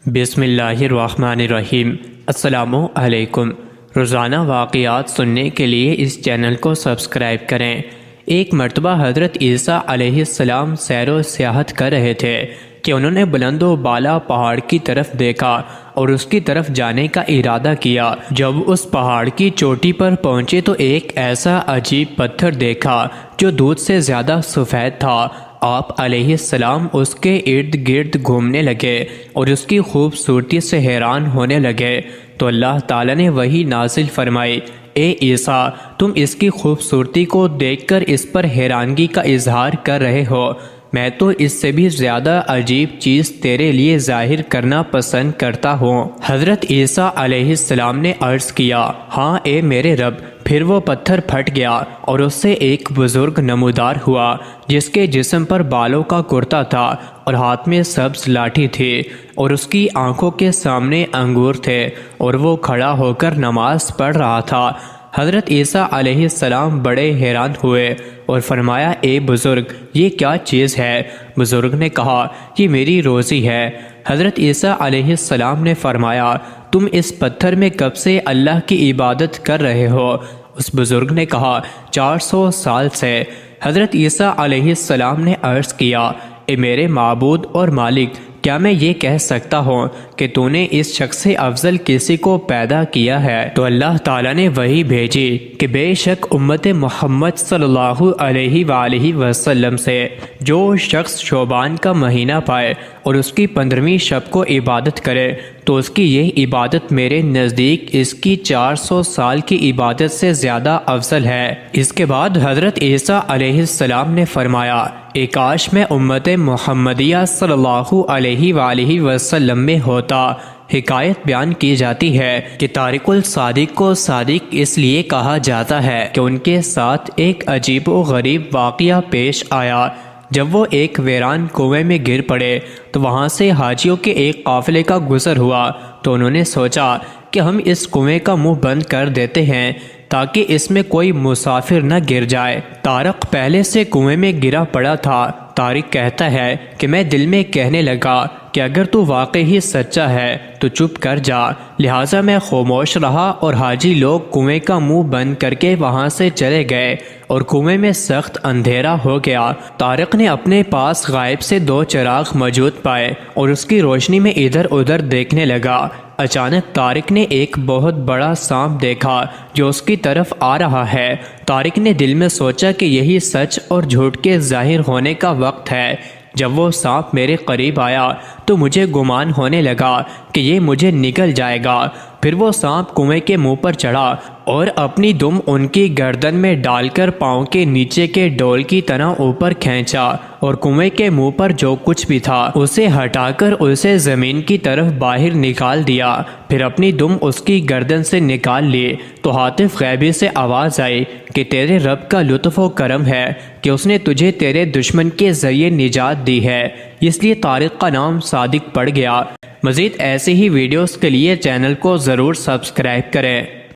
بسم اللہ الرحمن الرحیم۔ السلام علیکم۔ روزانہ واقعات سننے کے لیے اس چینل کو سبسکرائب کریں۔ ایک مرتبہ حضرت عیسیٰ علیہ السلام سیر و سیاحت کر رہے تھے کہ انہوں نے بلند و بالا پہاڑ کی طرف دیکھا اور اس کی طرف جانے کا ارادہ کیا۔ جب اس پہاڑ کی چوٹی پر پہنچے تو ایک ایسا عجیب پتھر دیکھا جو دودھ سے زیادہ سفید تھا۔ آپ علیہ السلام اس کے ارد گرد گھومنے لگے اور اس کی خوبصورتی سے حیران ہونے لگے تو اللہ تعالیٰ نے وحی نازل فرمائی، اے عیسیٰ، تم اس کی خوبصورتی کو دیکھ کر اس پر حیرانگی کا اظہار کر رہے ہو، میں تو اس سے بھی زیادہ عجیب چیز تیرے لیے ظاہر کرنا پسند کرتا ہوں۔ حضرت عیسیٰ علیہ السلام نے عرض کیا، ہاں اے میرے رب۔ پھر وہ پتھر پھٹ گیا اور اس سے ایک بزرگ نمودار ہوا جس کے جسم پر بالوں کا کرتا تھا اور ہاتھ میں سبز لاٹھی تھی اور اس کی آنکھوں کے سامنے انگور تھے اور وہ کھڑا ہو کر نماز پڑھ رہا تھا۔ حضرت عیسیٰ علیہ السلام بڑے حیران ہوئے اور فرمایا، اے بزرگ، یہ کیا چیز ہے؟ بزرگ نے کہا، یہ میری روزی ہے۔ حضرت عیسیٰ علیہ السلام نے فرمایا، تم اس پتھر میں کب سے اللہ کی عبادت کر رہے ہو؟ اس بزرگ نے کہا، 400 سال سے۔ حضرت عیسیٰ علیہ السلام نے عرض کیا، اے میرے معبود اور مالک، کیا میں یہ کہہ سکتا ہوں کہ تو نے اس شخص سے افضل کسی کو پیدا کیا ہے؟ تو اللہ تعالیٰ نے وحی بھیجی کہ بے شک امت محمد صلی اللہ علیہ وآلہ وسلم سے جو شخص شعبان کا مہینہ پائے اور اس کی 15ویں شب کو عبادت کرے تو اس کی یہ عبادت میرے نزدیک اس کی 400 سال کی عبادت سے زیادہ افضل ہے۔ اس کے بعد حضرت عیسیٰ علیہ السلام نے فرمایا، اے کاش میں امت محمدیہ صلی اللہ علیہ وآلہ وسلم میں ہوتا۔ حکایت بیان کی جاتی ہے کہ طارق الصادق کو صادق اس لیے کہا جاتا ہے کہ ان کے ساتھ ایک عجیب و غریب واقعہ پیش آیا۔ جب وہ ایک ویران کنویں میں گر پڑے تو وہاں سے حاجیوں کے ایک قافلے کا گزر ہوا تو انہوں نے سوچا کہ ہم اس کنویں کا منہ بند کر دیتے ہیں تاکہ اس میں کوئی مسافر نہ گر جائے۔ طارق پہلے سے کنویں میں گرا پڑا تھا۔ طارق کہتا ہے کہ میں دل میں کہنے لگا کہ اگر تو واقعی سچا ہے تو چپ کر جا، لہٰذا میں خاموش رہا اور حاجی لوگ کنویں کا منہ بند کر کے وہاں سے چلے گئے اور کنویں میں سخت اندھیرا ہو گیا۔ طارق نے اپنے پاس غائب سے 2 چراغ موجود پائے اور اس کی روشنی میں ادھر ادھر دیکھنے لگا۔ اچانک طارق نے ایک بہت بڑا سانپ دیکھا جو اس کی طرف آ رہا ہے۔ طارق نے دل میں سوچا کہ یہی سچ اور جھوٹ کے ظاہر ہونے کا وقت ہے۔ جب وہ سانپ میرے قریب آیا تو مجھے گمان ہونے لگا کہ یہ مجھے نگل جائے گا۔ پھر وہ سانپ کنویں کے منہ پر چڑھا اور اپنی دم ان کی گردن میں ڈال کر پاؤں کے نیچے کے ڈول کی طرح اوپر کھینچا اور کنویں کے منہ پر جو کچھ بھی تھا اسے ہٹا کر اسے زمین کی طرف باہر نکال دیا۔ پھر اپنی دم اس کی گردن سے نکال لی تو ہاتف غیبی سے آواز آئی کہ تیرے رب کا لطف و کرم ہے کہ اس نے تجھے تیرے دشمن کے ذریعے نجات دی ہے، اس لیے طارق کا نام صادق پڑ گیا۔ مزید ایسی ہی ویڈیوز کے لیے چینل کو ضرور سبسکرائب کریں۔